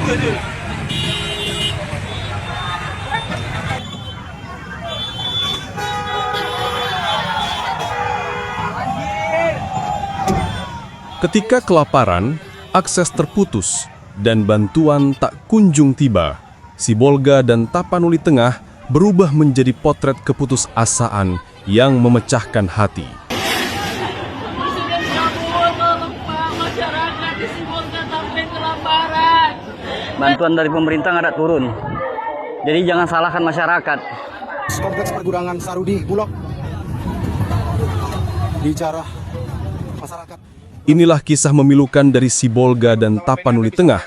Ketika kelaparan, akses terputus, dan bantuan tak kunjung tiba, Sibolga dan Tapanuli Tengah berubah menjadi potret keputusasaan yang memecahkan hati. Bantuan dari pemerintah nggak ada turun, jadi jangan salahkan masyarakat. Kompleks pergudangan Sarudi Bulog bicara masyarakat. Inilah kisah memilukan dari Sibolga dan Tapanuli Tengah,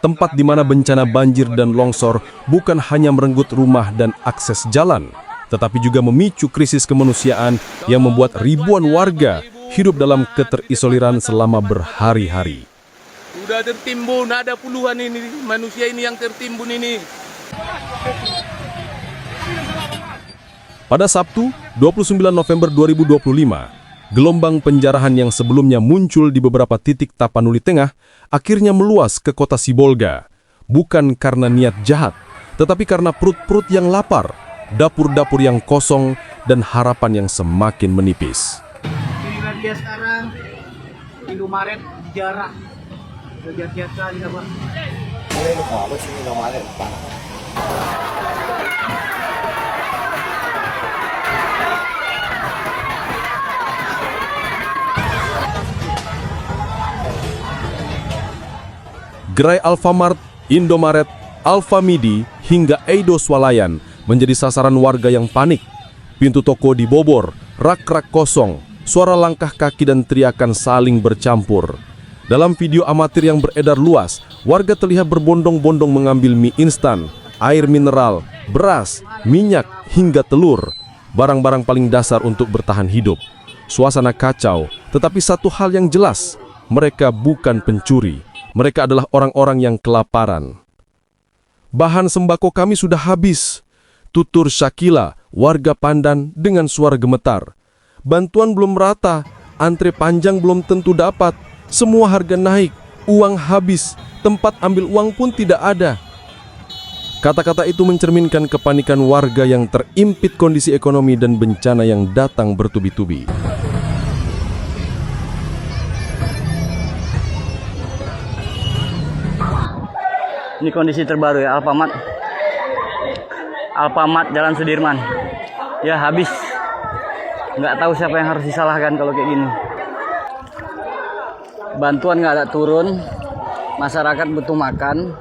tempat di mana bencana banjir dan longsor bukan hanya merenggut rumah dan akses jalan, tetapi juga memicu krisis kemanusiaan yang membuat ribuan warga hidup dalam keterisoliran selama berhari-hari. Sudah tertimbun, ada puluhan ini manusia ini yang tertimbun ini. Pada Sabtu, 29 November 2025, gelombang penjarahan yang sebelumnya muncul di beberapa titik Tapanuli Tengah akhirnya meluas ke kota Sibolga. Bukan karena niat jahat, tetapi karena perut-perut yang lapar, dapur-dapur yang kosong, dan harapan yang semakin menipis. Inilah dia sekarang, Indomaret jarah. Lihat-lihat kali apa? Gerai Alfamart, Indomaret, Alfamidi, hingga Eido Swalayan menjadi sasaran warga yang panik. Pintu toko dibobor, rak-rak kosong, suara langkah kaki dan teriakan saling bercampur. Dalam video amatir yang beredar luas, warga terlihat berbondong-bondong mengambil mie instan, air mineral, beras, minyak, hingga telur. Barang-barang paling dasar untuk bertahan hidup. Suasana kacau, tetapi satu hal yang jelas, mereka bukan pencuri. Mereka adalah orang-orang yang kelaparan. Bahan sembako kami sudah habis, tutur Syakila, warga Pandan dengan suara gemetar. Bantuan belum rata, antre panjang belum tentu dapat, semua harga naik, uang habis, tempat ambil uang pun tidak ada. Kata-kata itu mencerminkan kepanikan warga yang terimpit kondisi ekonomi dan bencana yang datang bertubi-tubi. Ini kondisi terbaru ya, Alfamart Jalan Sudirman. Ya habis. Nggak tahu siapa yang harus disalahkan kalau kayak gini. Bantuan nggak ada turun, masyarakat butuh makan.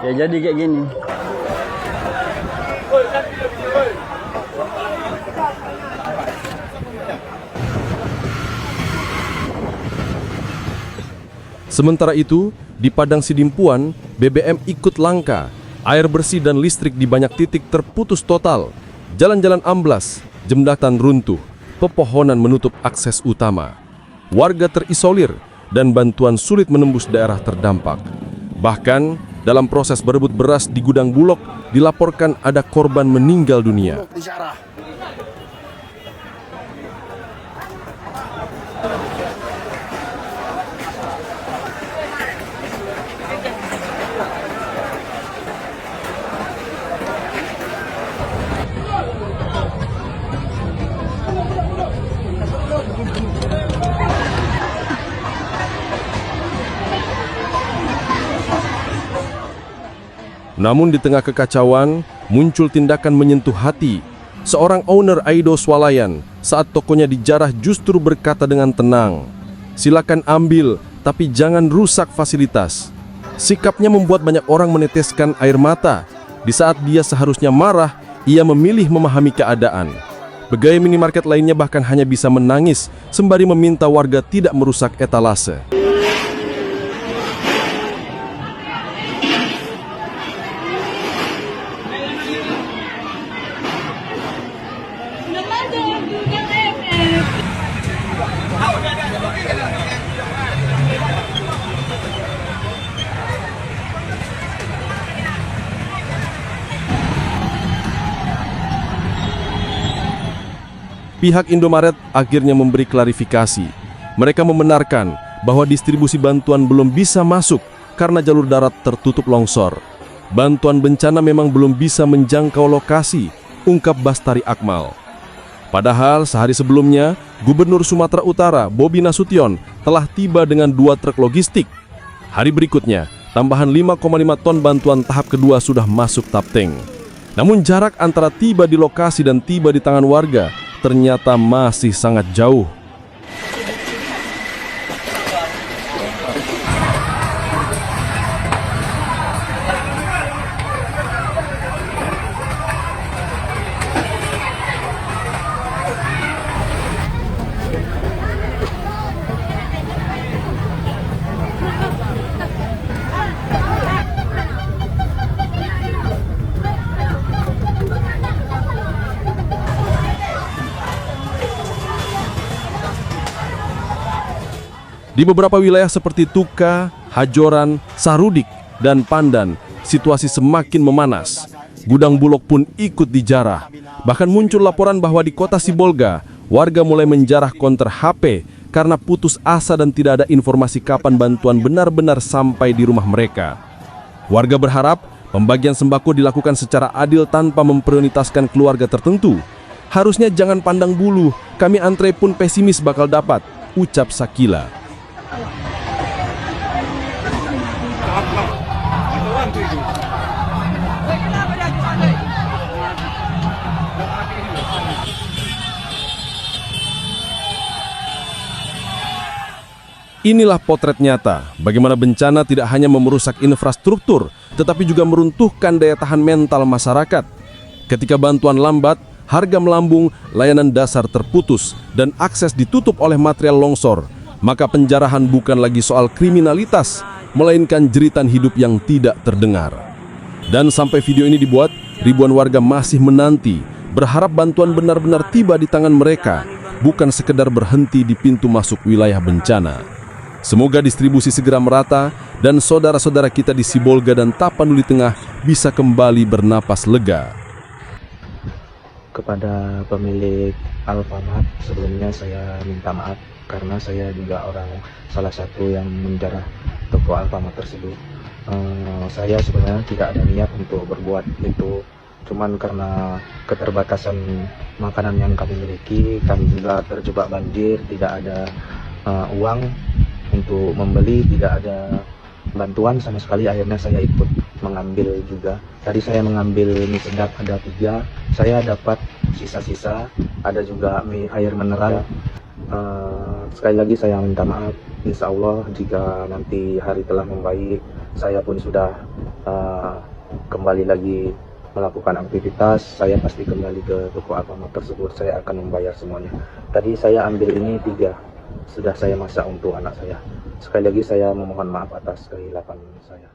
Ya jadi kayak gini. Sementara itu, di Padang Sidimpuan, BBM ikut langka. Air bersih dan listrik di banyak titik terputus total. Jalan-jalan amblas, jembatan runtuh, pepohonan menutup akses utama. Warga terisolir dan bantuan sulit menembus daerah terdampak. Bahkan, dalam proses berebut beras di gudang Bulog, dilaporkan ada korban meninggal dunia. Namun di tengah kekacauan, muncul tindakan menyentuh hati. Seorang owner Eido Swalayan saat tokonya dijarah justru berkata dengan tenang, "Silakan ambil, tapi jangan rusak fasilitas." Sikapnya membuat banyak orang meneteskan air mata. Di saat dia seharusnya marah, ia memilih memahami keadaan. Pegawai minimarket lainnya bahkan hanya bisa menangis sembari meminta warga tidak merusak etalase. Pihak Indomaret akhirnya memberi klarifikasi. Mereka membenarkan bahwa distribusi bantuan belum bisa masuk karena jalur darat tertutup longsor. Bantuan bencana memang belum bisa menjangkau lokasi, ungkap Bastari Akmal. Padahal sehari sebelumnya, Gubernur Sumatera Utara Bobi Nasution telah tiba dengan 2 truk logistik. Hari berikutnya, tambahan 5,5 ton bantuan tahap kedua sudah masuk Tapteng. Namun jarak antara tiba di lokasi dan tiba di tangan warga ternyata masih sangat jauh. Di beberapa wilayah seperti Tuka, Hajoran, Sarudik, dan Pandan, situasi semakin memanas. Gudang Bulog pun ikut dijarah. Bahkan muncul laporan bahwa di kota Sibolga, warga mulai menjarah konter HP karena putus asa dan tidak ada informasi kapan bantuan benar-benar sampai di rumah mereka. Warga berharap pembagian sembako dilakukan secara adil tanpa memprioritaskan keluarga tertentu. Harusnya jangan pandang bulu, kami antre pun pesimis bakal dapat, ucap Sakila. Inilah potret nyata bagaimana bencana tidak hanya merusak infrastruktur, tetapi juga meruntuhkan daya tahan mental masyarakat. Ketika bantuan lambat, harga melambung, layanan dasar terputus, dan akses ditutup oleh material longsor, maka penjarahan bukan lagi soal kriminalitas, melainkan jeritan hidup yang tidak terdengar. Dan sampai video ini dibuat, ribuan warga masih menanti, berharap bantuan benar-benar tiba di tangan mereka, bukan sekedar berhenti di pintu masuk wilayah bencana. Semoga distribusi segera merata dan saudara-saudara kita di Sibolga dan Tapanuli Tengah bisa kembali bernapas lega. Kepada pemilik Alfamart, sebelumnya saya minta maaf karena saya juga salah satu yang menjarah toko Alfamart tersebut. Saya sebenarnya tidak ada niat untuk berbuat itu, cuman karena keterbatasan makanan yang kami miliki, kami juga terjebak banjir, tidak ada uang untuk membeli, tidak ada bantuan sama sekali. Akhirnya saya ikut mengambil juga. Tadi saya mengambil mie sedap ada 3, saya dapat sisa-sisa, ada juga mie air mineral. Sekali lagi saya minta maaf. Insya Allah jika nanti hari telah membaik, saya pun sudah kembali lagi melakukan aktivitas, saya pasti kembali ke toko Alfamart tersebut. Saya akan membayar semuanya. Tadi saya ambil ini 3, sudah saya masak untuk anak saya. Sekali lagi saya memohon maaf atas kehilapan saya.